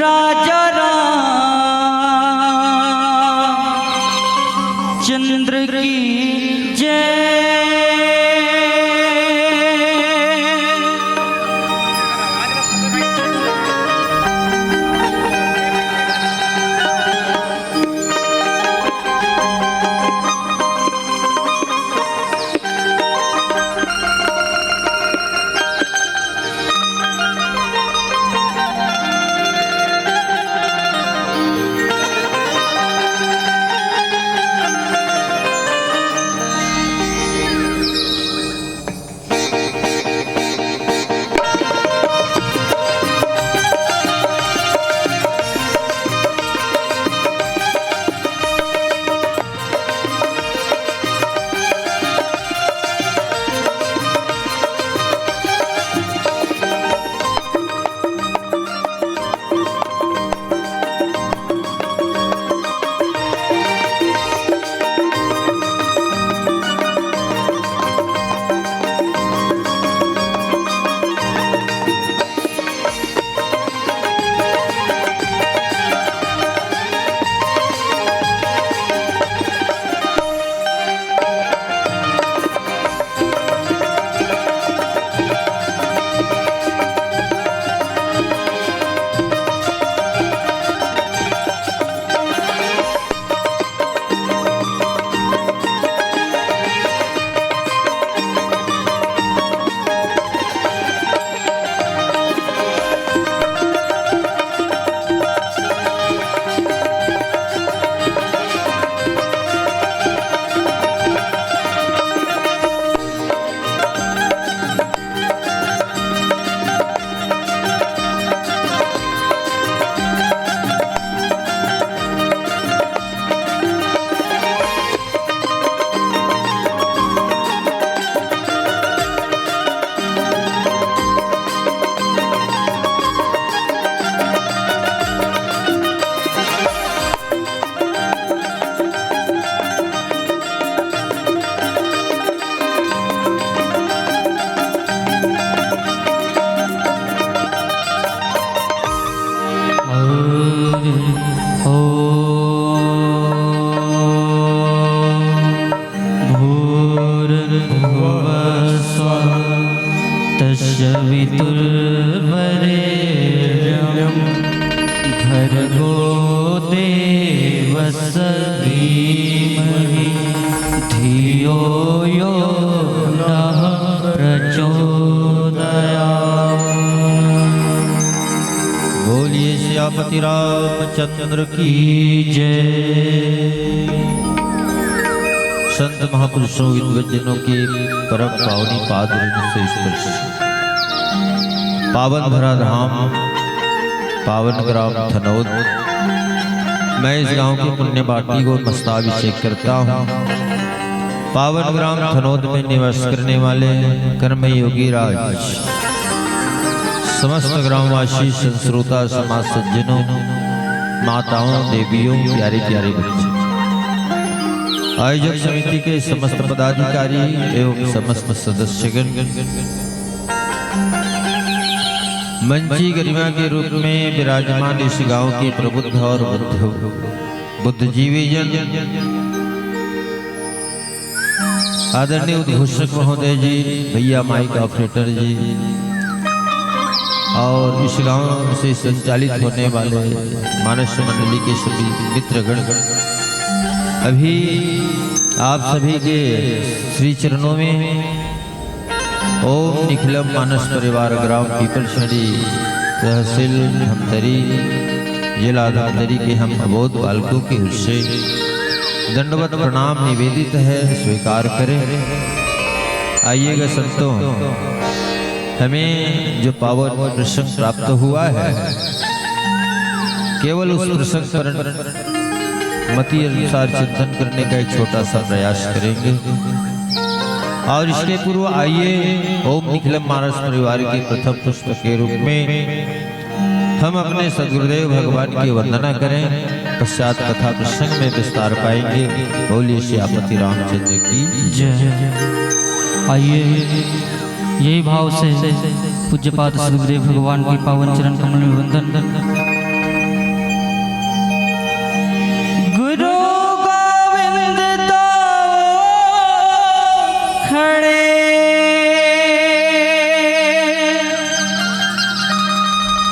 राजा रामचंद्र की जय। तस्वितुर्वरेण्यं भर्गो देवस्य धीमहि धियो यो नः प्रचोदयात्। बोलिए सियापति रामचंद्र की जय। संत महापुरुषों विद्वजनों के परम पावनी पाद से स्पर्श पावन भरा धाम पावन ग्राम थनोद। मैं इस गांव की पुण्य बाटी को मस्ताभिषेक करता हूँ। पावन ग्राम थनोद में निवास करने वाले कर्मयोगी राज समस्त ग्रामवासी संश्रोता समाज सज्जनों माताओं देवियों प्यारे प्यारे बच्चे आयोजक समिति के समस्त पदाधिकारी एवं समस्त सदस्यगण मंची गरिमा के रूप में विराजमान इस गांव के प्रबुद्ध और बुद्धिजीवी जन आदरणीय उद्घोषक महोदय जी भैया माइक ऑपरेटर जी और इस गांव से संचालित होने वाले मानस मंडली के सभी मित्रगण अभी आप सभी के श्री चरणों में ओम निखिलम मानस परिवार ग्राम पीपलछड़ी तहसील धमतरी जिला धमतरी के हम अबोध बालकों के ओर से दंडवत प्रणाम निवेदित है, स्वीकार करें। आइएगा संतों, हमें जो पावन प्रसंग प्राप्त हुआ है केवल उस प्रसंग पर मति अनुसार चिंतन करने का एक छोटा सा प्रयास करेंगे। और इसके पूर्व आइए ओम निखिलम मानस परिवार के प्रथम पुष्प के रूप में हम अपने सद्गुरुदेव भगवान की वंदना करें। पश्चात कथा प्रसंग में विस्तार पाएंगे। बोलिए सियापति रामचंद्र की जय। आइए यही भाव से पूज्यपाद सद्गुरुदेव भगवान की पावन चरण कमल में वंदन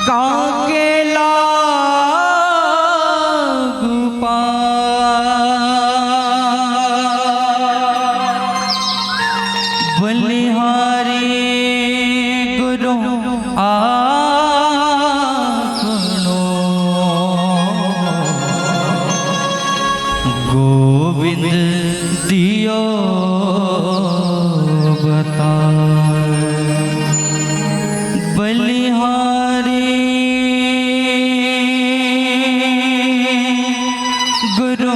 काके लागू बलिहारी गुरु आपनो गोविंद दियो बता बलिहारी गुरु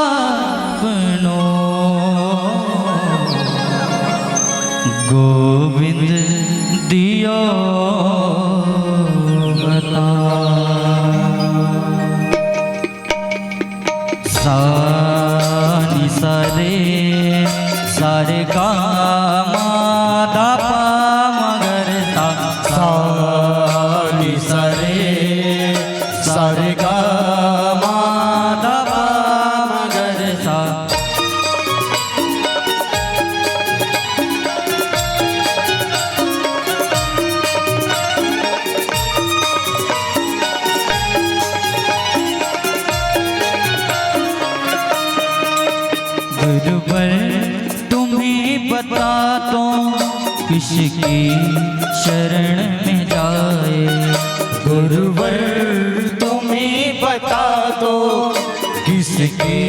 आपनो गोविंद दियो बता सानी सारे सारे गामा दा पा मगर सा सानी सारे सारे गामा दा पा मगर सा गुरुवर तुम्हें बता दो किसकी शरण में जाए गुरुवर तुम्हें बता दो किसकी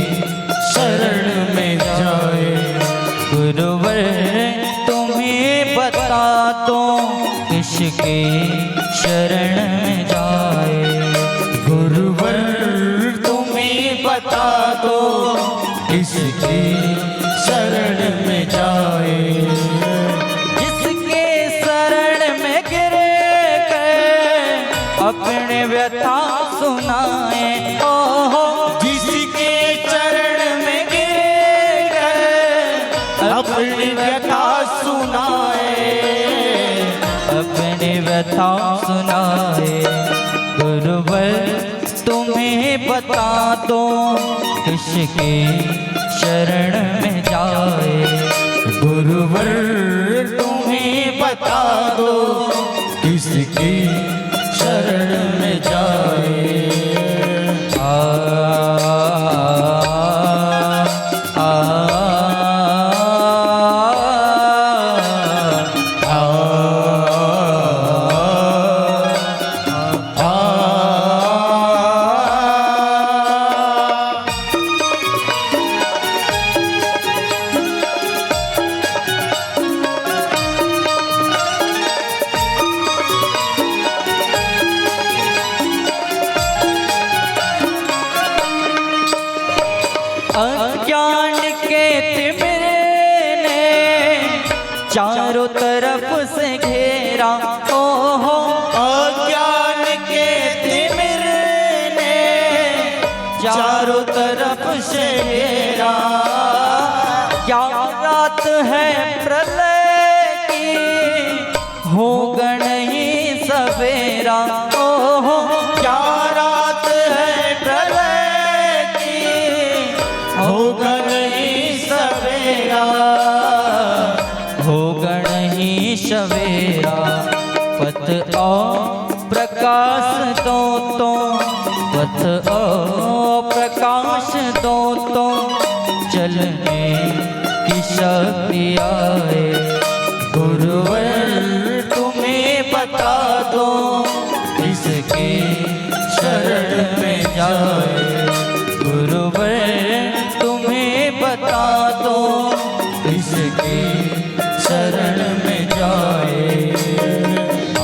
शरण में जाए गुरुवर तुम्हें बता दो किसके शरण में जाए गुरुवर तुम्हें बता दो किसकी शरण में जाए जिसके शरण में गिरे कर अपने व्यथा सुनाए ओहो जिसके चरण में गिर कर अपनी व्यथा सुनाए अपने व्यथा सुनाए गुरुवर तुम्हें बता दो किसके शरण में जाए गुरुवर तुम्हें बता दो किसकी शरण में जाए आ आ अज्ञान के तिमिर ने चारों तरफ से घेरा ओहो अज्ञान के तिमिर ने चारों तरफ से घेरा क्या रात है प्रलय की होगा नहीं सवेरा ओहो क्या रात है प्रलय की होगा नहीं सवेरा होगा नहीं सवेरा पथ और प्रकाश दो तो पथ और प्रकाश दो तो चलने की शक्ति आए गुरुवर तुम्हें बता दो किसकी शरण में जाए गुरुवर तुम्हें बता दो किसकी शरण में जाए आ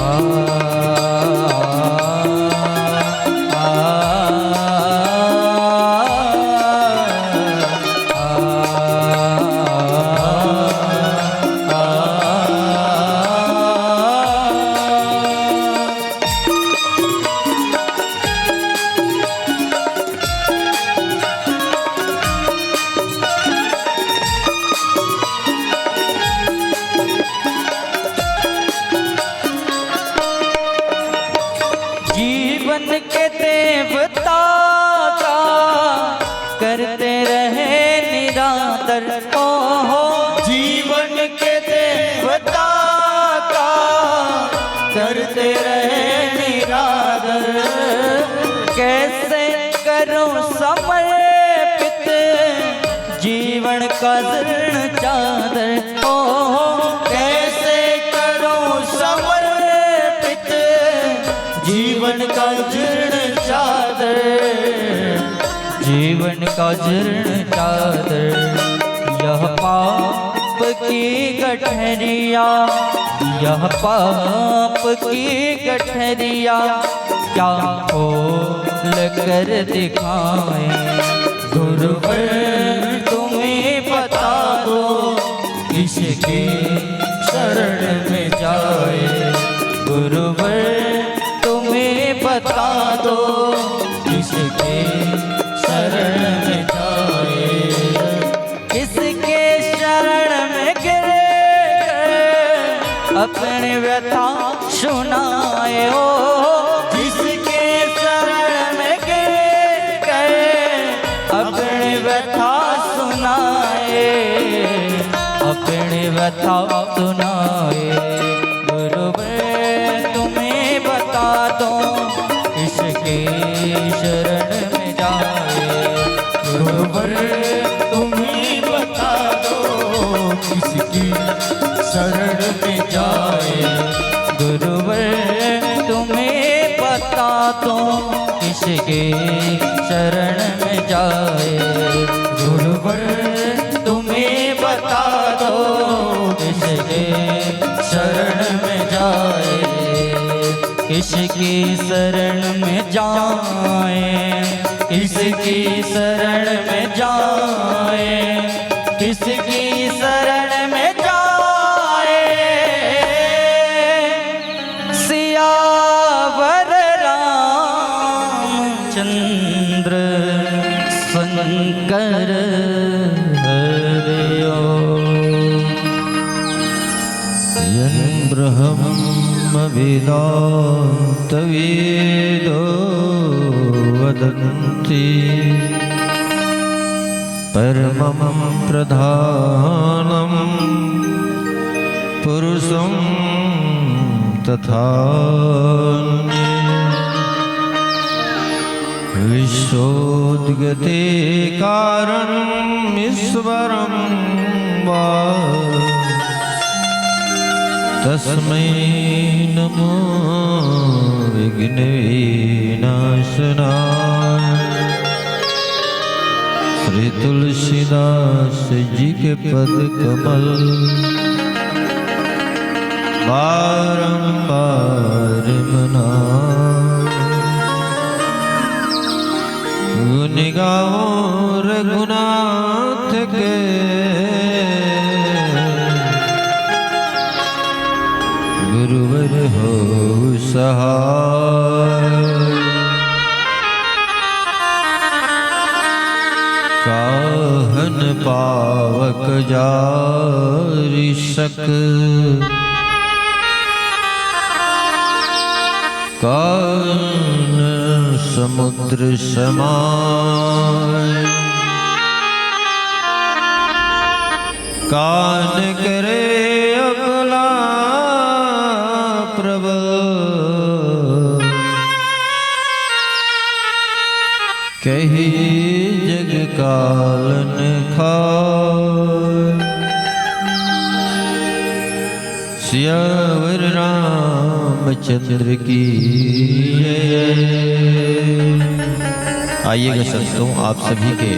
आ जीवन के देवता का करते रहे निरादर ओहो जीवन के देवता का करते रहे जीवन का जीर्ण चादर, जीवन का जीर्ण चादर, यह पाप की गठरिया, यह पाप की गठरिया, क्या खोल कर दिखाएं। गुरुवर तुम्हें बता दो, किसकी शरण में जाए। गुरुवर तुम्हें बता दो, किसके शरण में जाए। किसके शरण में गिरे अपने व्यथा सुनाए हो। जिसके शरण में गिरे अपने व्यथा सुनाए, अपने व्यथा सुनाए। गुरुवर तुम्हें बता दो, किसके शरण में जाए। गुरुवर तुम्हें बता दो, किसकी शरण में जाए। गुरुवर तुम्हें बता दो, किसके शरण में जाए। गुरुवर तुम्हें बता दो, किसके शरण में जाए। किसकी शरण में जाए, किसकी शरण में जाए, किसकी शरण में जाए। सियावर रामचंद्र शंकर हरिओ। यन् ब्रह्म वेदान्त वेदो वदन्ति, परमं प्रधानं पुरुषं तथान्ये। विश्वोद्गते कारणम् ईश्वरं वा, तस्मै नमो विघ्नविनाशनाय। श्री तुलसीदास जी के पद कमल बारंबार मनाओ। गुण गाओ रघुनाथ के, गुरुवर हो सहाय। काहन पावक जारि सक, कान समुद्र समाय। कान करे अबला प्रबल, कही जग कालन खाय। सियावर रामचंद्र की जय। आइएगा संतों, आप सभी के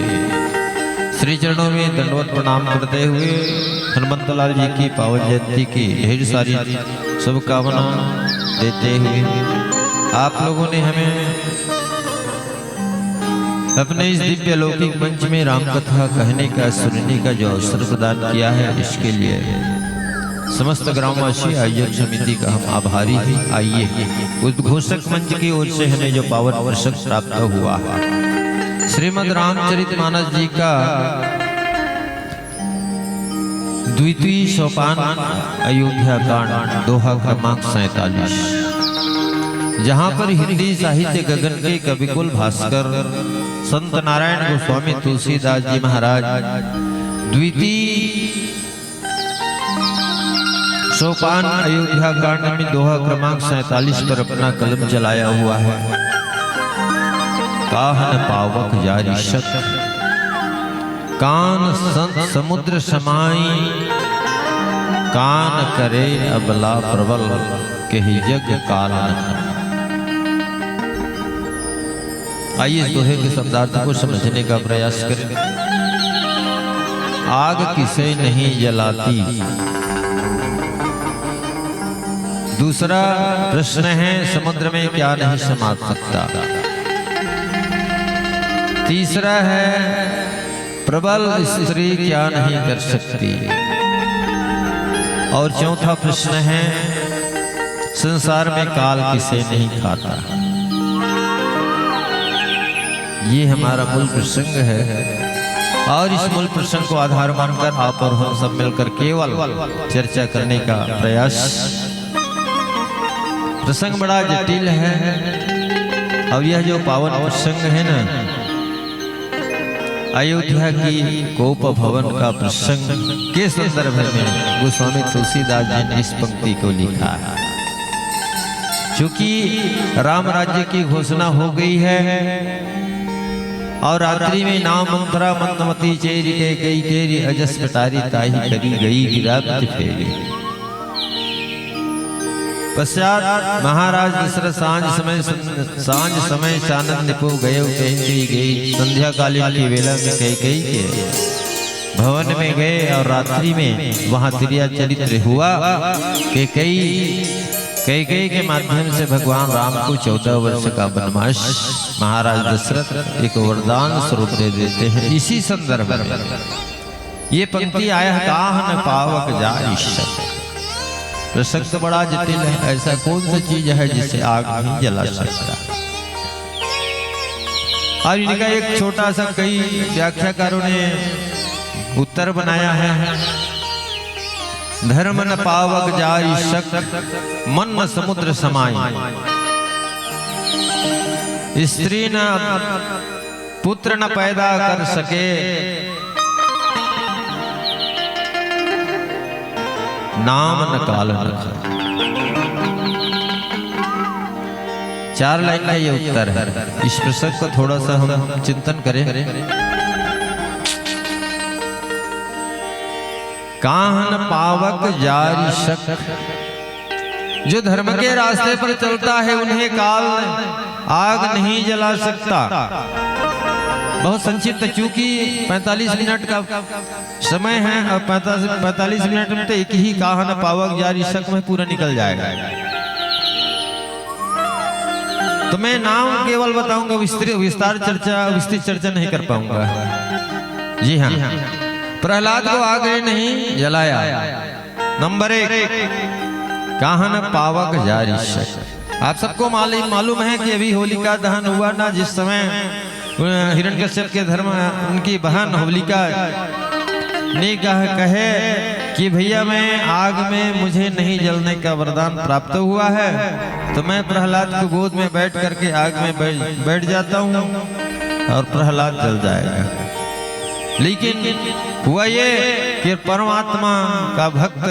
श्री चरणों में दंडवत प्रणाम करते हुए हनुमंतलाल जी की पावन जयंती की ढेर सारी शुभकामना देते हुए आप लोगों ने हमें अपने इस दिव्य लौकिक मंच में राम कथा कहने का, सुनने का जो अवसर प्रदान किया है, इसके लिए समस्त ग्रामवासी आयोजक समिति का हम आभारी हैं। आइए उद्घोषक मंच की ओर से हमें जो पावन पुस्तक प्राप्त हुआ है, श्रीमद् रामचरितमानस जी का द्वितीय सोपान अयोध्या कांड दोहा क्रमांक 47, जहाँ पर हिंदी साहित्य गगन के कविकुल भास्कर संत नारायण गोस्वामी तुलसीदास जी महाराज द्वितीय सोपान अयोध्या कांड में दोहा क्रमांक 47 पर अपना कलम चलाया हुआ है। काहन पावक जारी शक, कान संत समुद्र समाई। कान करे अबला प्रबल, कही जग कालन। आइए इस दोहे के शब्दार्थ को समझने का प्रयास करें। आग किसे नहीं जलाती। दूसरा प्रश्न है, समुद्र में क्या नहीं समा सकता। तीसरा है, प्रबल स्त्री क्या नहीं कर सकती। और चौथा प्रश्न है, संसार में काल किसे नहीं खाता। ये हमारा मूल प्रसंग है और इस मूल प्रसंग को आधार मानकर आप और हम सब मिलकर केवल चर्चा करने का प्रयास। प्रसंग बड़ा जटिल है। अब यह जो पावन प्रसंग है ना, अयोध्या की कोप भवन का प्रसंग के संदर्भ में गोस्वामी तुलसीदास जी ने इस पंक्ति को लिखा है। चूंकि राम राज्य की घोषणा हो गई है और रात्रि में नाम मंत्रा मंदमती चेरी के गई केरी अजस पटारी ताही करी गई गिरात फेरी। पश्चात महाराज दशरथ सांझ समय चानन निपो गए गई संध्या कालीन की वेला में कई के भवन में गए और रात्रि में वहां त्रिया चरित्र हुआ कि कई के माध्यम से भगवान राम को 14 वर्ष का वनवास महाराज दशरथ एक वरदान स्वरूप दे देते हैं। इसी संदर्भ में ये पंक्ति आया, काहन पावक जाय शक। प्रसंग तो बड़ा जटिल है। ऐसा कौन सी चीज है जिसे आग नहीं जला सकता। और इनका एक छोटा सा कई व्याख्याकारों ने उत्तर बनाया है। धर्म न पावक जाय शक मन न समुद्र समाय। स्त्री न पुत्र न पैदा कर सके, नाम न काल न खाए। 4 लाइन का ये उत्तर है। इस प्रसंग को थोड़ा सा हम चिंतन करें। काहन पावक जारी शक। जो धर्म के रास्ते पर चलता है उन्हें काल आग नहीं जला सकता। बहुत संक्षिप्त, चूंकि 45 मिनट का समय है और 45 मिनट में तो एक ही काहन पावक जारी शक में पूरा निकल जाएगा। तो मैं नाम केवल बताऊंगा, विस्तृत चर्चा नहीं कर पाऊंगा। जी हाँ, प्रहलाद को आग ने नहीं जलाया। नंबर 1, काहन पावक जारी शक। आप सबको मालूम है कि अभी होलिका दहन हुआ ना, जिस समय हिरण्यकश्यप के धर्म उनकी बहन होलिका ने कहे कि भैया मैं आग में मुझे नहीं जलने का वरदान प्राप्त हुआ है, तो मैं प्रहलाद को गोद में बैठ करके आग में बैठ जाता हूँ और प्रहलाद जल जाएगा। लेकिन हुआ ये कि परमात्मा का भक्त,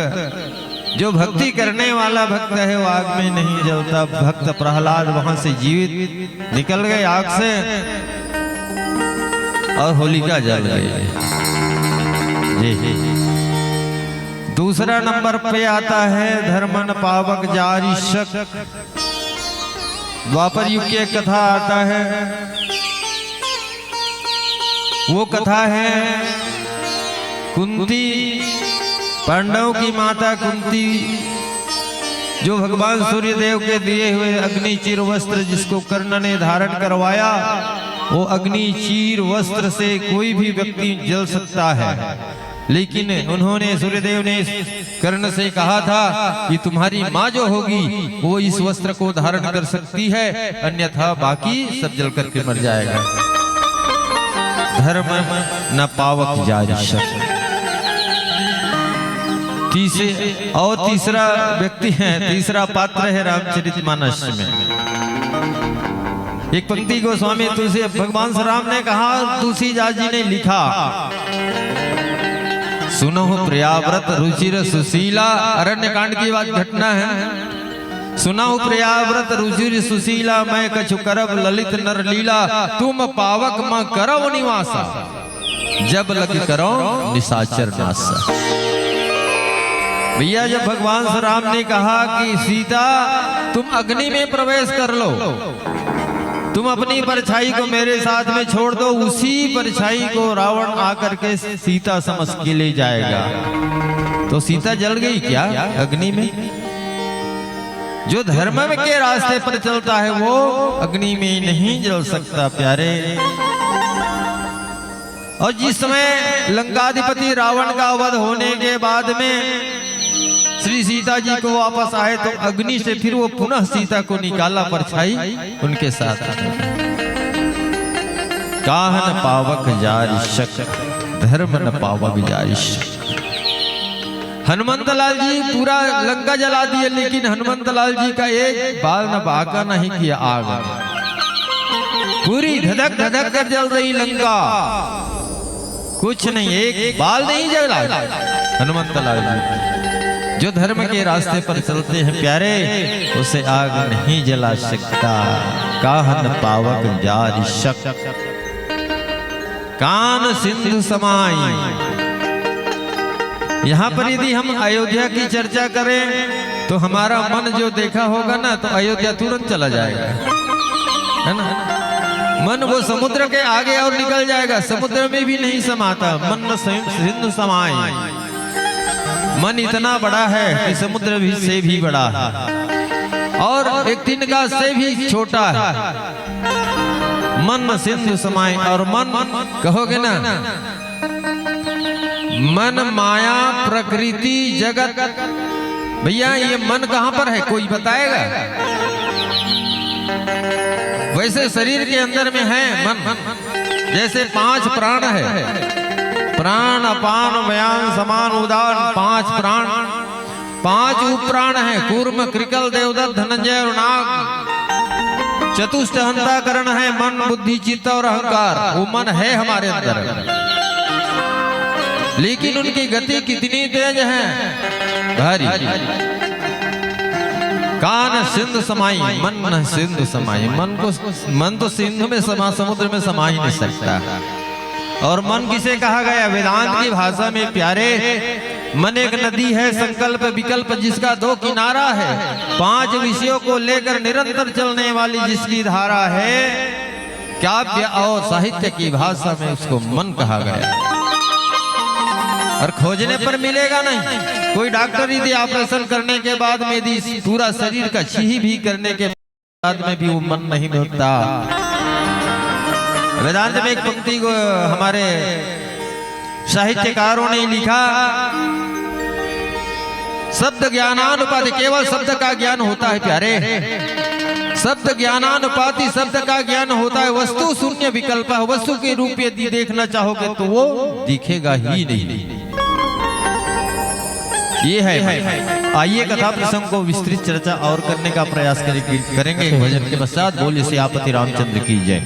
जो भक्ति करने वाला भक्त है, वो आग में नहीं जलता। भक्त प्रहलाद वहां से जीवित निकल गए आग से और होलिका जल गई। जी। दूसरा नंबर पे आता है धर्मन पावक जारी शक। द्वापर युग की एक कथा आता है। वो कथा है कुंती, पांडवों की माता कुंती, जो भगवान सूर्यदेव के दिए हुए अग्नि चीर वस्त्र जिसको कर्ण ने धारण करवाया, वो अग्नि चीर वस्त्र से कोई भी व्यक्ति जल सकता है। लेकिन उन्होंने, सूर्यदेव ने कर्ण से कहा था कि तुम्हारी माँ जो होगी वो इस वस्त्र को धारण कर सकती है, अन्यथा बाकी सब जल करके मर जाएगा। धर्म न पावक जारी शक। तीसरा व्यक्ति है, तीसरा पात्र है रामचरितमानस में। एक पंक्ति को स्वामी तुलसी भगवान श्री राम ने कहा, तुलसीदास जी ने लिखा, सुनो प्रियाव्रत रुचिर सुशीला। अरण्य कांड की बात घटना है। सुनाओ प्रियाव्रत रुचिर सुशीला, मैं कछु करब ललित नर लीला। तुम पावक म करव निवासा, जब लग करो निशाचर नासा। भैया जब भगवान श्री राम ने कहा कि सीता तुम अग्नि में प्रवेश कर लो, तुम अपनी परछाई को मेरे साथ में छोड़ दो, उसी परछाई को रावण आकर के सीता समझ के ले जाएगा। तो सीता जल गई क्या अग्नि में? जो धर्म के रास्ते पर चलता है वो अग्नि में नहीं जल सकता प्यारे। और जिस समय लंकाधिपति रावण का वध होने के बाद में श्री सीता जी को वापस आए तो अग्नि से फिर वो पुनः सीता को निकाला, परछाई उनके साथ। काहन पावक जारिशक धर्म न पावक जारिशक। हनुमंत लाल जी पूरा लंका जला दिए, लेकिन हनुमंत लाल जी का एक बाल न बाका नहीं किया आग। पूरी धधक धधक कर जल रही लंका, कुछ नहीं, एक बाल नहीं जला हनुमंत लाल जी। जो धर्म के रास्ते पर चलते हैं प्यारे, उसे आग नहीं जला सकता। काहन पावक जारिशक कान सिंधु समाई। यहाँ पर यदि हम अयोध्या की चर्चा करें तो हमारा मन जो देखा होगा ना, तो अयोध्या तुरंत चला जाएगा, है ना। मन वो समुद्र के आगे और निकल जाएगा, समुद्र में भी नहीं समाता। मन सिंधु समाई, मन इतना बड़ा है कि समुद्र भी से भी बड़ा है और एक तिनका से भी छोटा है। मन सिंधु समाई। और मन कहोगे ना, मन माया प्रकृति जगत, भैया ये मन कहां पर है कोई बताएगा? वैसे शरीर के अंदर में है मन। जैसे 5 प्राण है, प्राण अपान व्यान समान उदान, 5 प्राण, 5 उपप्राण है, कूर्म कृकल देवदत्त धनंजय और नाग। चतुष्ट अंतःकरण है, मन बुद्धि चित्त और अहंकार। वो मन है हमारे अंदर, लेकिन उनकी गति कितनी तेज है, भारी। कान सिंधु समाई, मन सिंधु समाई। मन तो सिंधु में समा, समुद्र में समा ही नहीं सकता। और मन किसे कहा गया वेदांत की भाषा में प्यारे? मन एक नदी है, संकल्प विकल्प जिसका 2 किनारा है, 5 विषयों को लेकर निरंतर चलने वाली जिसकी धारा है, काव्य और साहित्य की भाषा में उसको मन कहा गया। और खोजने पर मिलेगा नहीं। कोई डॉक्टर यदि ऑपरेशन करने के बाद में यदि पूरा शरीर का छीही भी करने के बाद में भी वो मन नहीं मिलता। वेदांत में एक पंक्ति को हमारे साहित्यकारों ने लिखा, शब्द ज्ञानानुपाति, केवल शब्द का ज्ञान होता है प्यारे। शब्द ज्ञानानुपाति, शब्द का ज्ञान होता है। वस्तु शून्य विकल्प है, वस्तु के रूप यदि देखना चाहोगे तो वो दिखेगा ही नहीं। ये है। आइए कथा प्रसंग को विस्तृत चर्चा और करने का प्रयास करेंगे। भजन के पश्चात बोले सियापति रामचंद्र की जय।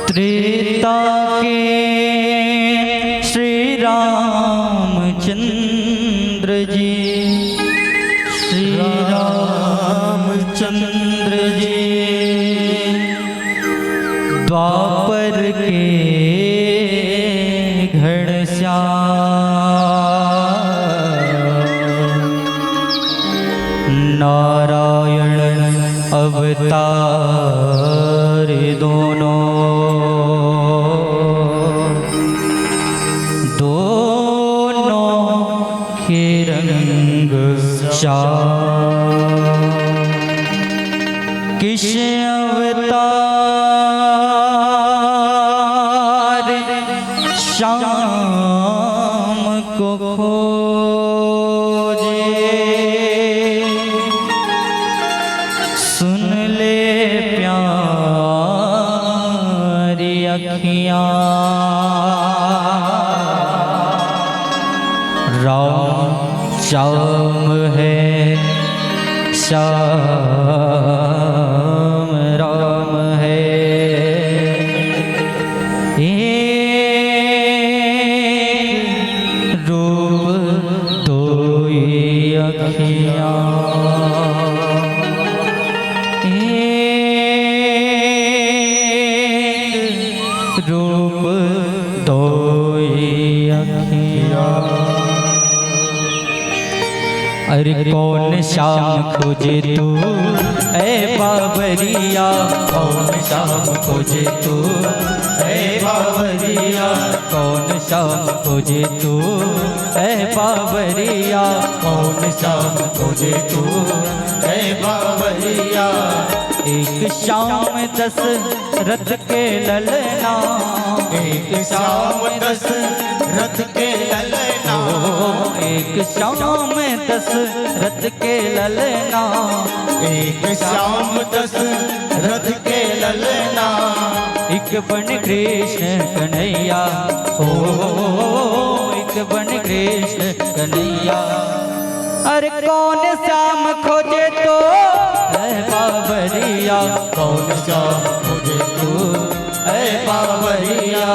त्रेता के श्री रामचंद्र जी, श्री रामचंद्र जी, द्वापर के नारायण अवतार दोनों के रंग श्याम। किस अवतार श्याम को श्याम है श्याम राम है, एक रूप दो अखियाँ, एक रूप दो अखियाँ। अरे कौन श्याम खोजे तू ऐ बाबरिया, कौन श्याम खोजे तू ऐ बाबरिया, कौन श्याम खोजे तू ऐ बाबरिया, कौन श्याम खोजे तू ऐ बाबरिया। एक श्याम दस रथ के ललना, एक श्याम दस रथ के ललना, एक श्याम दस रथ के ललना, एक श्याम दस रथ के ललना। एक बन कृष्ण कन्हैया, ओ एक बन कृष्ण कन्हैया। अरे कौन श्याम खोजे तो ऐ बाबरिया, कौन श्याम खोजे तू ऐ बाबरिया।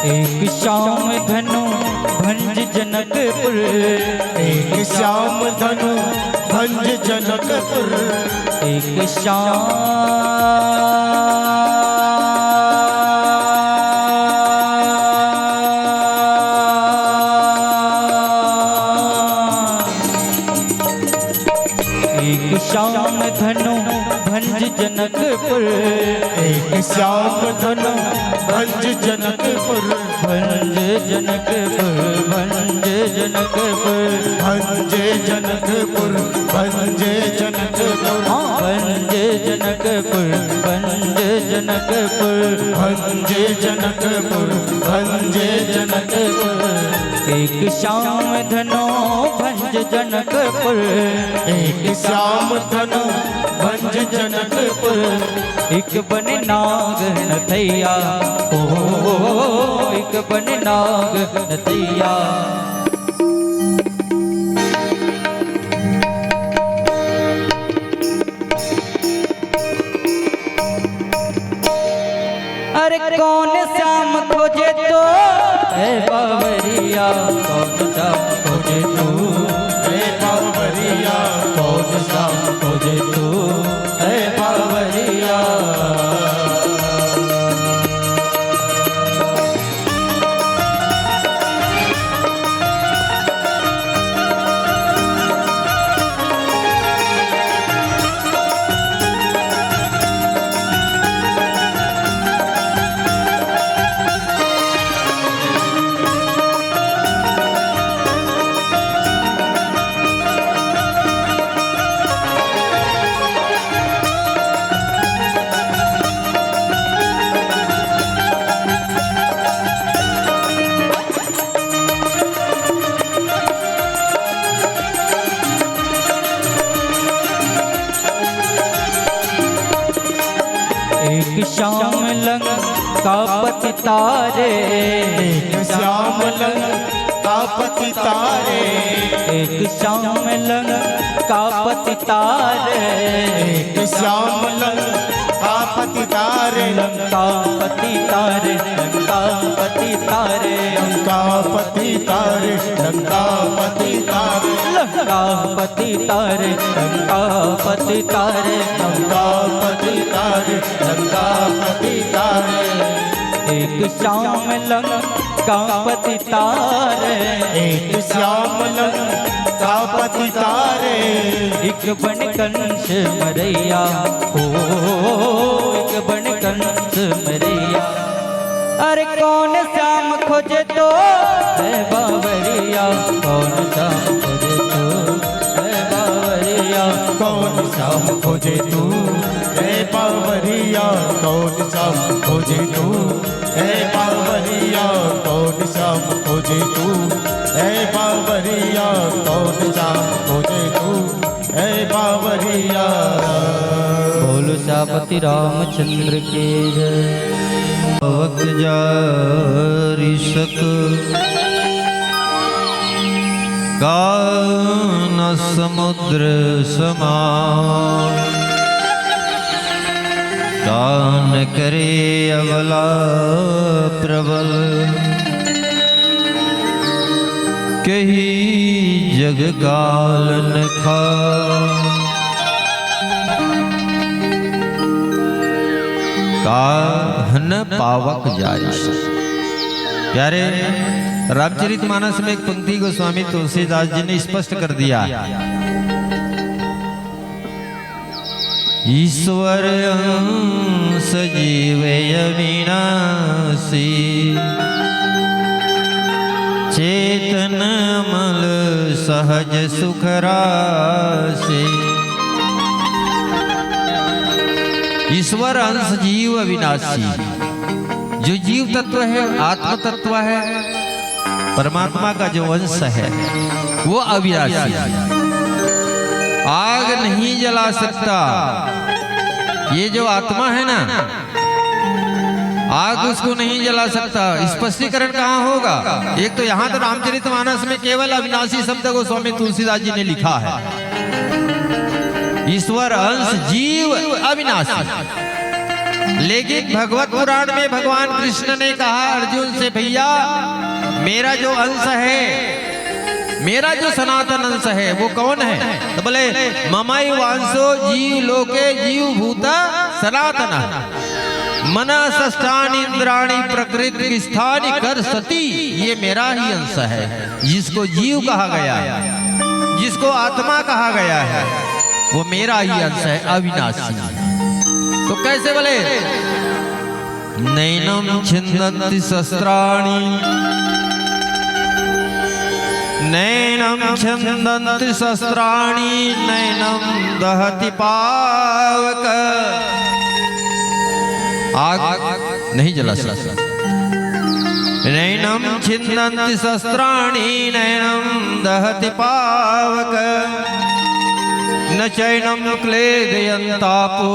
एक श्याम धनु भंज जनकपुर, एक श्याम धनु भंज जनकपुर, एक श्याम धनु भंज जनकपुर, एक श्याम धनु भंज जनकपुर, भंज जनकपुर, भंज जनकपुर, भंज जनकपुर, भंज जनकपुर, भंज जनकपुर, भंज जनकपुर, भंज जनकपुर, भंज जनकपुर। एक श्याम धनु भंज जनकपुर, एक श्याम धनु भंज जनकपुर, एक बन नाग नथैया, ओ एक बन नाग नथैया। अरे कौन श्याम खोजे तो ऐ बाबरिया, कौन श्याम खोजे तू ऐ बाबरिया, कौन श्याम खोजे तू ऐ बाबरिया। एक श्याम लंका पति तारे, एक श्याम लंका पति तारे, एक श्याम लंका पति तारे, एक श्याम लंका पति तारे, लंका पति तारे, लंका पति तारे, लंका पति तारे, लंका पति तारे, लंका पति तारे, लंका पति तारे, लंका पति तारे, लंका पति तारे। एक श्याम लंका पति तारे, एक श्याम लंका पति तारे, एक बन कंस मरैया, ओ एक बन कंस मरैया। अरे कौन श्याम खोजे तो ऐ बाबरिया, कौन श्याम खोजे तो ऐ बाबरिया, कौन श्याम खोजे तू ऐ बाबरिया, कौन श्याम खोजे तू ऐ बाबरिया, कौन श्याम खोजे तू ऐ बाबरिया, कौन श्याम खोजे तू ऐ बाबरिया। बोलो श्यापति रामचंद्र के जय। भक्त जारी सक गान न समुद्र समान, दान करे अबला प्रबल, कही जग कालन खा। काहन पावक जाय। प्यारे रामचरितमानस में एक पंक्ति को स्वामी तुलसीदास जी ने स्पष्ट कर दिया। ईश्वर अंश जीव अविनाशी, चेतन मल सहज सुख राशि। ईश्वर अंश जीव अविनाशी, जो जीव तत्व है, आत्म तत्व है, परमात्मा का जो अंश है वो अविनाशी है। आग नहीं जला सकता। ये जो आत्मा है ना, आग उसको नहीं जला सकता। स्पष्टीकरण कहाँ होगा? एक तो यहाँ तो रामचरितमानस में केवल अविनाशी शब्द को स्वामी तुलसीदास जी ने लिखा है। ईश्वर अंश जीव अविनाशी। लेकिन भगवत पुराण में भगवान कृष्ण ने कहा अर्जुन से, भैया मेरा जो अंश है, मेरा जो सनातन अंश है वो कौन है? तो बोले ममई वांसो जीव लोके जीव भूता सनातन, मना षष्ठानि इंद्राणि प्रकृति स्थानि कर सती। ये मेरा ही अंश है, जिसको जीव कहा गया है, जिसको आत्मा कहा गया है, वो मेरा ही अंश है, अविनाशी। तो कैसे बोले? नैनम छिन्दन्ति शस्त्राणि, नैनम छिन्दन्ति शस्त्राणि, नैनम दहति पावक। आग नहीं जला सकता। नैनम छिन्दन्ति शस्त्राणि, नैनम दहति पावक, न चैनम क्लेदयन्तापो,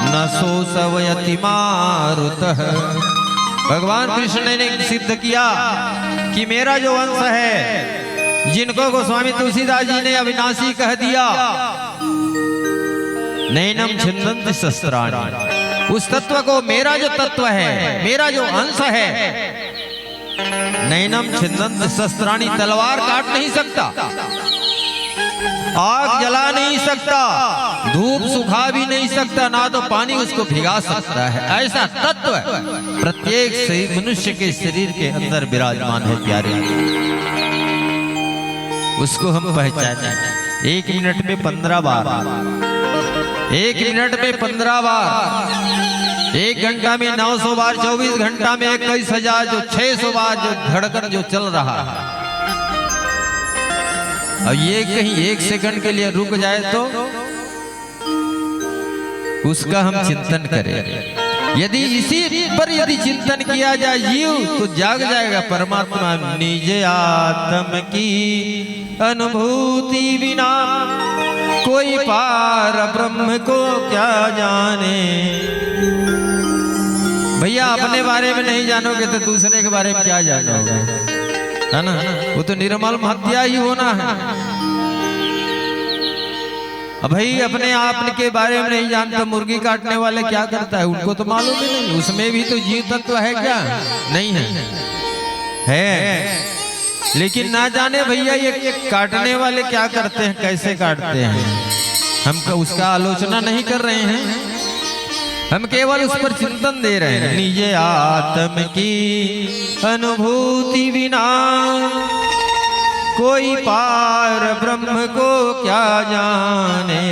न शोषयति मारुतः। भगवान कृष्ण ने सिद्ध किया कि मेरा जो अंश है, जिनको गोस्वामी तुलसीदास जी ने अविनाशी कह दिया, नैनम छिन्दन्ति शस्त्राणि, उस तत्व को, मेरा जो तत्व है, मेरा जो अंश है, नैनम छिन्दन्ति शस्त्राणि, तलवार काट नहीं सकता, आग जला नहीं सकता, धूप सुखा भी नहीं सकता, ना तो पानी उसको भिगा सकता है। ऐसा तत्व प्रत्येक मनुष्य के शरीर के अंदर विराजमान है। प्यारे, उसको हम पहचाने। 1 मिनट में 15 बार, 1 मिनट में 15 बार, 1 घंटा में 900 बार, 24 घंटा में 21,000, जो 600 बार जो धड़कन जो चल रहा है। अब ये कहीं 1 सेकंड के लिए रुक जाए तो उसका हम चिंतन करें। यदि इसी पर यदि चिंतन किया जाए जीव, तो जाग जाएगा परमात्मा। निज आत्म की अनुभूति बिना कोई पार ब्रह्म को क्या जाने। भैया अपने बारे में नहीं जानोगे तो दूसरे के बारे में क्या जानोगे, है ना? वो तो निर्मल महत्या ही होना है। अब भाई अपने आप के बारे में नहीं जानता, मुर्गी काटने वाले क्या करता है उनको तो मालूम ही नहीं, उसमें भी तो जीव तत्व है क्या? नहीं है। लेकिन ना जाने भैया ये काटने वाले क्या करते हैं, कैसे काटते हैं, हम उसका आलोचना नहीं कर रहे हैं, हम केवल उस पर चिंतन दे रहे हैं। निज आत्म की अनुभूति बिना कोई पार ब्रह्म को क्या जाने।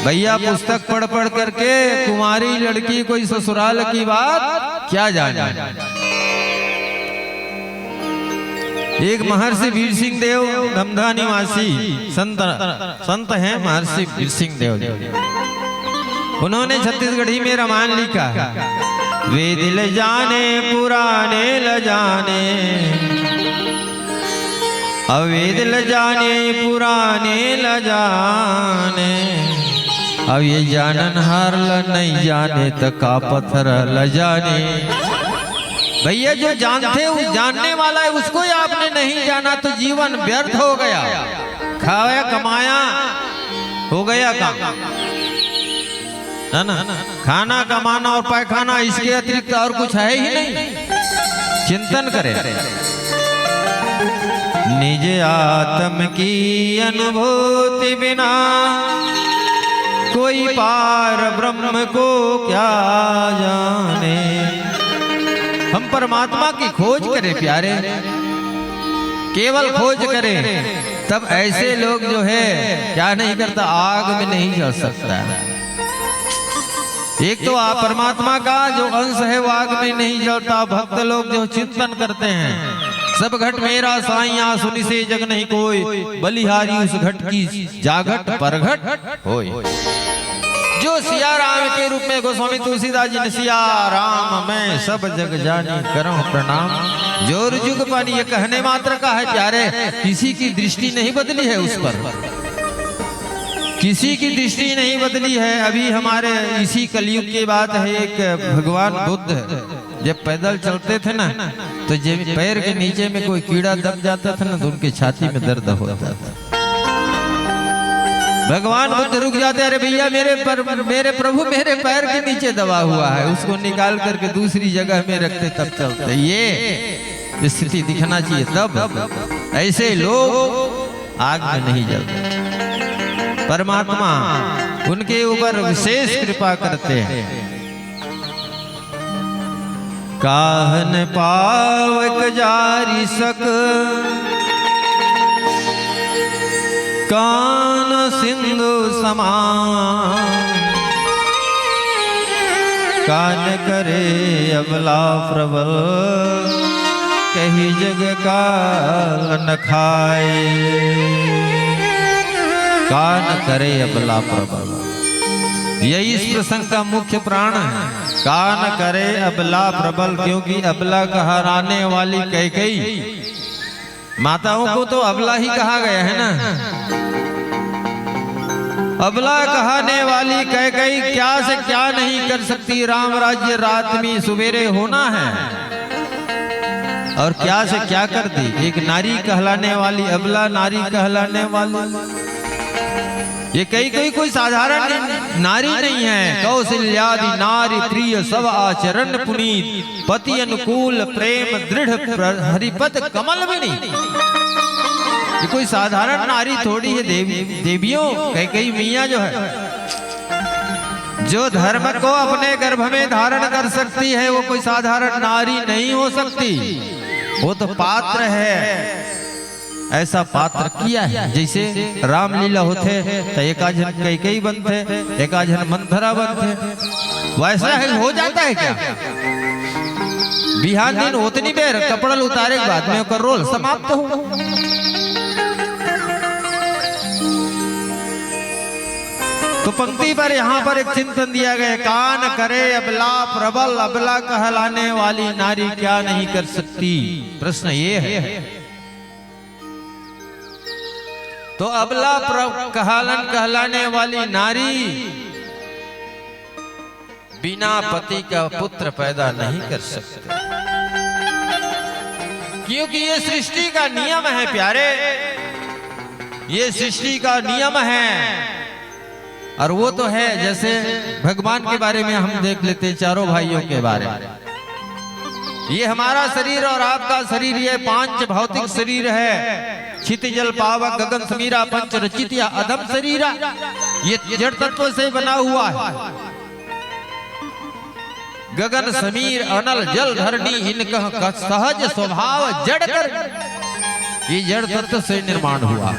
भैया पुस्तक पढ़ पढ़ करके कुमारी लड़की कोई ससुराल की बात क्या जाने। एक महर्षि वीर सिंह देव धमधा निवासी संत हैं महर्षि वीर सिंह देव। उन्होंने छत्तीसगढ़ी में रामायण लिखा। वेद ल जाने पुराने ल जाने, अवेद ल जाने पुराने ल जाने, अब ये जानन हार ल नहीं जाने तो का पत्थर ल जाने। भैया जो जानते उस जानने वाला है उसको ही आपने नहीं जाना तो जीवन व्यर्थ हो गया। खाया कमाया हो गया काम, है ना। खाना कमाना और पैखाना इसके अतिरिक्त और कुछ है ही नहीं। चिंतन करें। निज आत्म की अनुभूति बिना कोई पार ब्रह्म को क्या जाने। हम परमात्मा की खोज करें प्यारे, केवल खोज करें, तब ऐसे लोग जो है क्या नहीं करता, आग में नहीं जल सकता। एक तो आप परमात्मा का जो अंश है वो आग में नहीं जलता। भक्त लोग जो चिंतन करते हैं, सब घट मेरा साईं सुनि से जग नहीं कोई, बलिहारी उस घट की जागट परघट होय। जो सिया राम के रूप में गोस्वामी तुलसीदास जी ने सिया राम मैं सब जग जानी करो प्रणाम। जोर जुग पानी ये कहने मात्र का है प्यारे, किसी की दृष्टि नहीं बदली है उस पर, किसी की दृष्टि नहीं बदली है। अभी हमारे इसी कलयुग की बात है, एक भगवान बुद्ध जब पैदल चलते थे ना, तो जब पैर के नीचे में कोई कीड़ा दब जाता था ना, तो उनके छाती में दर्द होता था। भगवान बुद्ध रुक जाते, अरे भैया मेरे प्रभु मेरे पैर के नीचे दबा हुआ है, उसको निकाल करके दूसरी जगह में रखते तब चलते। ये स्थिति दिखना चाहिए तब। ऐसे लोग आग में नहीं जलते। परमात्मा उनके ऊपर विशेष कृपा करते हैं। काहन पावक जारी सक कान सिंधु समान, कान करे अबला प्रबल कही जग का न खाए। कान करे अबला प्रबल, यही इस प्रसंग का मुख्य प्राण है। कान करे अबला प्रबल, क्योंकि अबला कहलाने वाली कैकेयी, माताओं को तो अबला ही कहा गया है ना। अबला कहने वाली कैकेयी क्या से क्या नहीं कर सकती। राम राज्य रात में सुबेरे होना है, और क्या से क्या कर दी। एक नारी कहलाने वाली अबला, नारी कहलाने वाली ये कैकेयी कोई साधारण नारी नहीं है। कौशल्यादि नारी प्रिय सब आचरण पुनीत, पति अनुकूल प्रेम दृढ़ हरिपद कमल भी नहीं। ये कोई साधारण नारी थोड़ी है। देवियों कैकेयी मैया जो है, जो धर्म को अपने गर्भ में धारण कर सकती है, वो कोई साधारण नारी नहीं हो सकती। वो तो पात्र है, ऐसा पात्र किया है। जैसे रामलीला होते तो एका जन कैकेयी बनते, एका जन मंथरा बनते, वैसा है हो जाता है क्या। बिहान दिन उतनी देर कपड़ा उतारे के बाद में कर रोल समाप्त हो। तो पंक्ति पर यहाँ पर एक चिंतन दिया गया, कान करे अबला प्रबल, अबला कहलाने वाली नारी क्या नहीं कर सकती। प्रश्न ये है। तो अबला कहलाने वाली नारी बिना पति का पुत्र पैदा नहीं कर सकती, क्योंकि ये सृष्टि का नियम है प्यारे, ये सृष्टि का नियम है। और वो तो है, जैसे भगवान के बारे में हम देख लेते हैं, चारों भाइयों के बारे में। ये हमारा शरीर और आपका शरीर, ये पांच भौतिक शरीर है। क्षित जल पावक गगन समीरा पंच रचित या अधम शरीरा, ये जड़ तत्व से बना हुआ है। गगन समीर अनल जल धरणी इनका सहज स्वभाव जड़ कर, ये जड़ तत्व से निर्माण हुआ।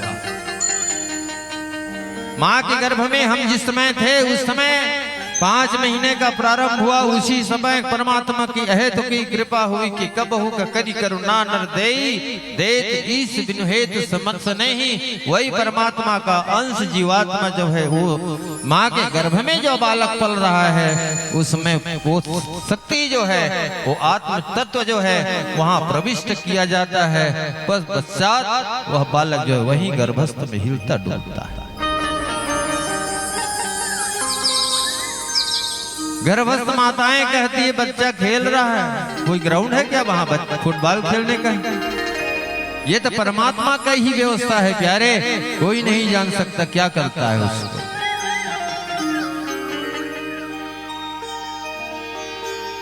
माँ के गर्भ में हम जिस समय थे, उस समय 5 महीने का प्रारंभ हुआ। उसी समय परमात्मा की अहेतु की कृपा हुई कि कब हो करी करुणा नर देई देत ईश बिनु हेतु समर्थ नहीं। वही परमात्मा का अंश जीवात्मा जो है, वो माँ के गर्भ में जो बालक पल रहा है, उसमें वो शक्ति जो है, वो आत्म तत्व जो है वहाँ प्रविष्ट किया जाता है। बस पश्चात वह बालक जो है वही गर्भस्थ में हिलता डुलता है। गर्भस्थ माताएं कहती है बच्चा खेल रहा है, कोई ग्राउंड है क्या वहां फुटबॉल खेलने का? ये तो परमात्मा का ही व्यवस्था है प्यारे, कोई नहीं जान सकता क्या करता है उसको।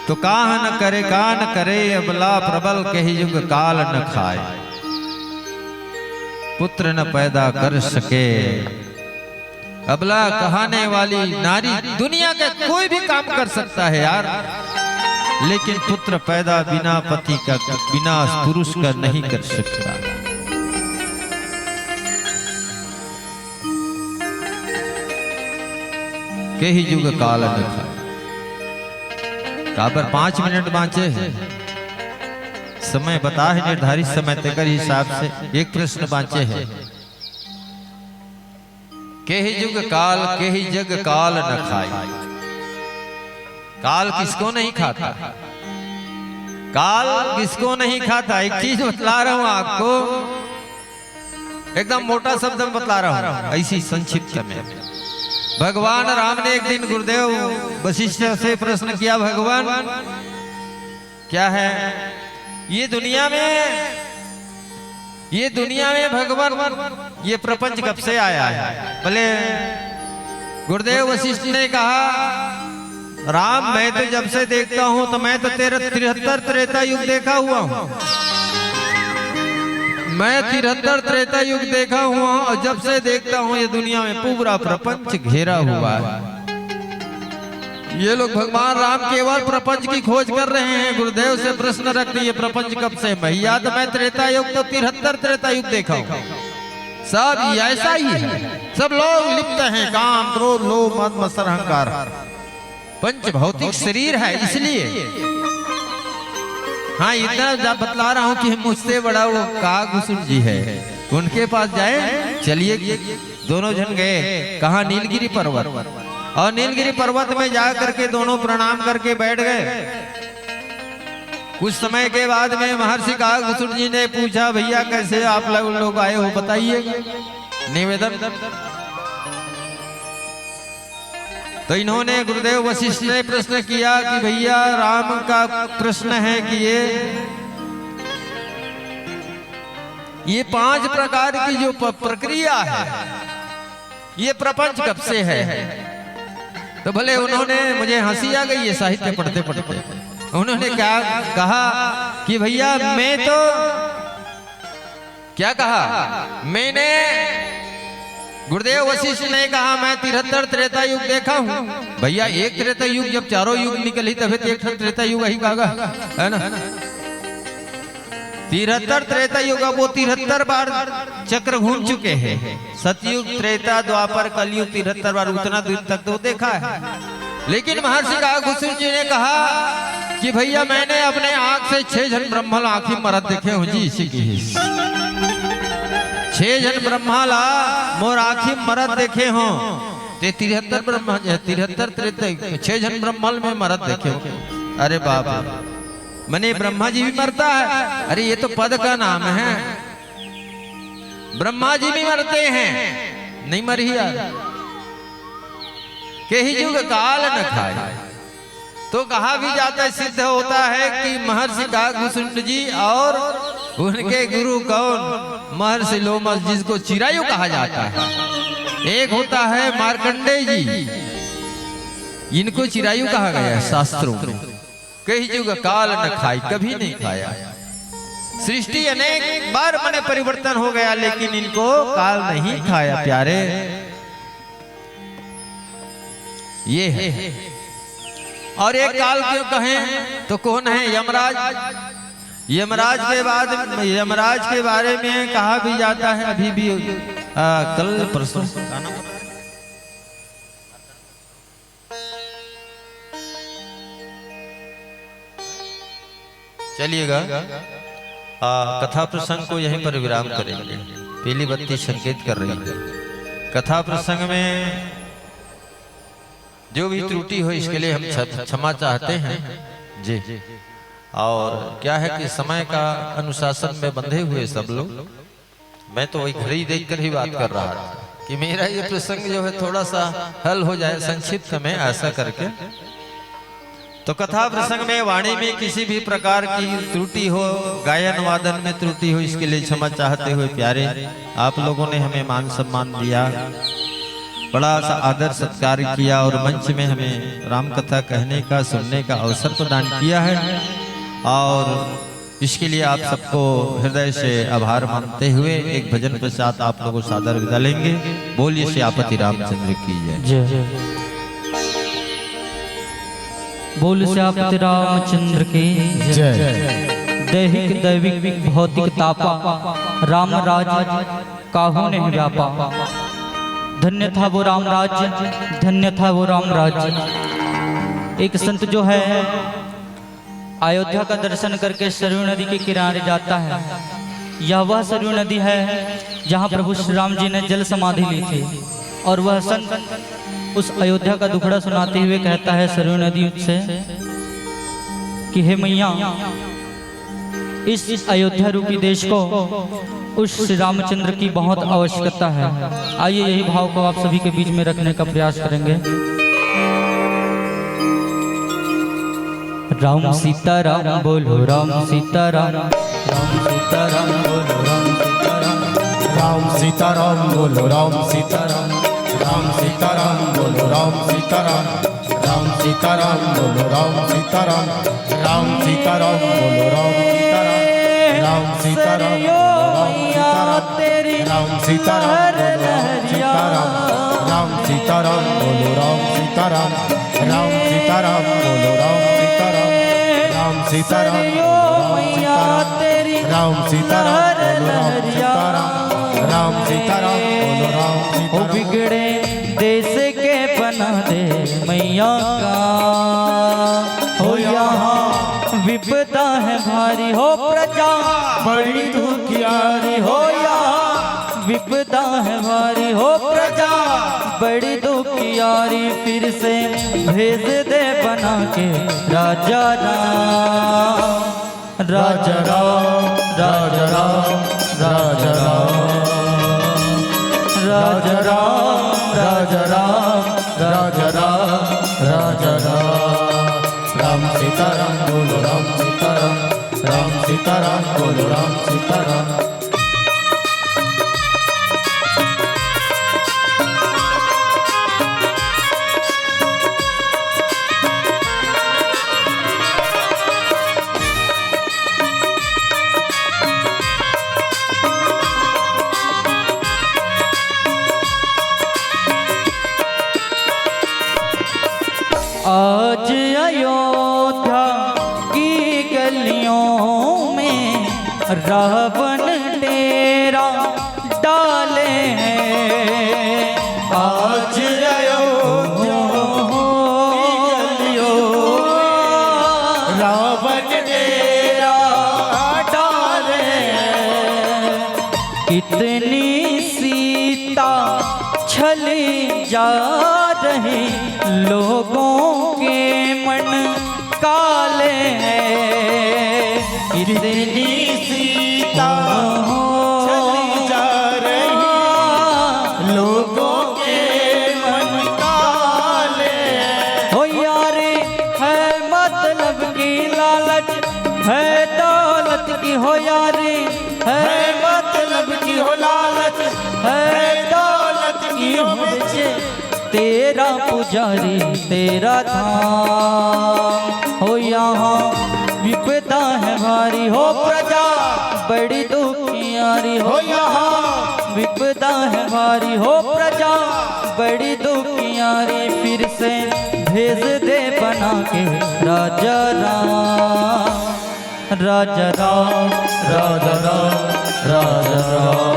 तो काह न करे कान करे अबला प्रबल कही युग काल न खाए, पुत्र न पैदा कर सके। अबला कहाने वाली नारी दुनिया का कोई भी काम कर सकता है यार, लेकिन पुत्र पैदा बिना पति का, बिना पुरुष का नहीं कर सकता। कही युग काल न खाए। पर 5 मिनट बाँचे हैं, समय बता है निर्धारित समय तक हिसाब से। एक प्रश्न बाँचे हैं, केहि युग काल केहि जग काल न खाए। काल किसको नहीं खाता? काल किसको नहीं खाता? एक चीज बतला रहा हूं आपको, एकदम मोटा शब्द में बतला रहा हूं, ऐसी संक्षिप्त में। भगवान राम ने एक दिन गुरुदेव वशिष्ठ से प्रश्न किया, भगवान क्या है ये दुनिया में भगवान ये प्रपंच कब से आया है? भले गुरुदेव वशिष्ठ ने कहा, राम मैं तो जब से देखता हूं तो मैं तो 73 त्रेता युग देखा हुआ हूं। मैं 73 त्रेता युग देखा हुआ और जब से देखता हूं ये दुनिया में पूरा प्रपंच घेरा हुआ है। ये लोग भगवान राम केवल प्रपंच की खोज कर रहे हैं। गुरुदेव से प्रश्न रख दिए, प्रपंच कब से? भैया तो मैं त्रेता युग तो 73 त्रेता युग देखा हूं। सब ऐसा ही है, सब लोग लिप्त हैं, काम क्रोध लोभ मद मत्सर अहंकार, पंच भौतिक शरीर है इसलिए। हाँ इतना बतला रहा हूं कि मुझसे बड़ा वो कागभूषण जी है, उनके पास जाए चलिए। दोनों जन गए, कहा नीलगिरी पर्वत, और नीलगिरी पर्वत में जा करके दोनों प्रणाम करके बैठ गए। कुछ समय के बाद में महर्षि कागभूषण जी ने पूछा, भैया कैसे आप लोग आए हो बताइए निवेदन। तो इन्होंने गुरुदेव वशिष्ठ ने प्रश्न किया कि भैया राम का प्रश्न है कि ये 5 प्रकार की जो प्रक्रिया है ये प्रपंच कब से है? तो भले उन्होंने, मुझे हंसी आ गई है साहित्य पढ़ते पढ़ते, उन्होंने क्या कहा कि भैया मैं तो क्या कहा, मैंने गुरुदेव वशिष्ठ ने कहा मैं 73 त्रेता युग देखा हूं। भैया एक त्रेता युग जब चारों युग निकली तभी तो एक त्रेता युग ही कहा है ना। 73 त्रेता युग, अब वो 73 बार चक्र घूम चुके हैं। सतयुग त्रेता द्वापर कलयुग 73 बार, उतना दूर तक तो देखा है। लेकिन महर्षि कागभूषण जी ने कहा कि भैया मैंने अपने आंख से 6 जन ब्रह्मल आंखी मरद देखे हूं जी, इसी की 6 जन ब्रह्माला मोर आंखी मरद देखे हो। 73 ब्रह्मा 73 त्रेता 6 जन ब्रह्मल में मरद देखे हो। अरे बाप, मने ब्रह्मा जी भी मरता है? अरे ये तो पद का नाम है, ब्रह्मा जी भी मरते हैं, नहीं मर ही यार। केहि युग काल न खाए। तो कहा भी जाता है, सिद्ध होता है कि महर्षि कागभूषण जी और उनके गुरु कौन, महर्षि लोमस, जिसको चिरायु कहा जाता है। एक होता है मार्कंडेय जी, इनको चिरायु कहा गया है शास्त्रों में। कई युग काल न खाई, कभी नहीं खाया। सृष्टि अनेक बार मने परिवर्तन हो गया, लेकिन इनको काल नहीं खाया प्यारे। ये है। और एक काल क्यों कहें तो कौन है? यमराज। यमराज के बाद, यमराज के बारे में कहा भी जाता है, अभी भी कल परसों चलिएगा, कथा प्रसंग को यहीं पर विराम करेंगे। पीली बत्ती संकेत कर रही है। कथा प्रसंग में जो भी त्रुटि हो इसके लिए हम क्षमा चाहते हैं जी। और क्या है कि समय का अनुशासन में बंधे हुए सब लोग, मैं तो वही घड़ी देखकर ही बात कर रहा था कि मेरा ये प्रसंग जो है थोड़ा सा हल हो जाए संक्षिप्त में, ऐसा करके तो कथा प्रसंग में वाणी में किसी भी प्रकार की त्रुटि हो, गायन वादन में त्रुटि हो, इसके लिए क्षमा चाहते हुए प्यारे आप लोगों ने हमें मान सम्मान दिया, बड़ा सा आदर सत्कार किया और मंच में हमें राम कथा कहने का सुनने का अवसर प्रदान किया है। और इसके लिए आप सबको हृदय से आभार मानते हुए एक भजन के साथ आप लोगों को सादर विदा लेंगे। बोलिए श्यापति रामचंद्र की जय। बोल श्यापति रामचंद्र की जय। दैहिक दैविक भौतिक तापा राम राज काहू ने व्यापा। धन्य था वो राम राज्य, धन्य था वो राम राज्य। एक संत जो है अयोध्या का दर्शन करके सरयू नदी के किनारे जाता है। यह वह सरयू नदी है जहाँ प्रभु श्री राम जी ने जल समाधि ली थी। और वह संत उस अयोध्या का दुखड़ा सुनाते हुए कहता है सरयू नदी से कि हे मैया, इस अयोध्या रूपी देश को उस श्री रामचंद्र की बहुत आवश्यकता है। आइए यही भाव को आप सभी के बीच में रखने का प्रयास करेंगे। राम सीता राम बोलो, राम सीता राम, राम सीता राम बोलो, राम सीता राम, राम सीता राम बोलो, राम सीता राम, राम सीता राम बोलो, राम सीता राम, राम सीता राम बोलो, राम सीता राम, राम सीता राम बोलो, राम सीता राम, राम सीता राम, राम सीता राम, राम सीता राम बोलो, राम सीता राम, राम सीता राम बोलो, राम सीता राम, राम सीता राम, राम सीता राम, राम सीता राम बोलो, राम सीता राम। बिगड़े देश के बना दे मैया का, हो यहाँ विपदा है भारी, हो प्रजा बड़ी दुखियारी हो यहाँ विपदा है भारी, हो प्रजा बड़ी दुखियारी। फिर से भेज दे बना के राजा राम, राजा राम, राजा राम, राजा राम, राजा राम, राजा राम, राजा राम, राजा राम। राम सीता राम बोलो, राम सीता राम, राम सीता राम बोलो, राम सीता राम। आज अयोध्या की गलियों में रावण डेरा डाले हैं। आज अयोध्या की गलियों में रावण डेरा डाले हैं। कितनी सीता छली जा रही, लोगों के मन काले हैं। कितनी सीता चली जा रही, लोगों के मन काले हैं। हो यारे है मतलब की लालच, है दौलत की, हो यारे है मतलब की हो लालच, है दौलत की, हो बच्चे तेरा पुजारी तेरा धाम। हो यहाँ विपदा है भारी, हो प्रजा बड़ी दुखियारी, हो यहाँ विपदा है भारी, हो प्रजा बड़ी दुखियारी। फिर से भेज दे बना के राजा राम, राजा राम, राजा राम, राजा राम,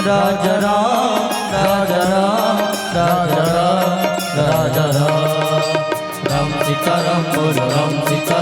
राजा राम, राजा राम, राजा राम, राजा राम। राम सीता राम बोलो, राम सीता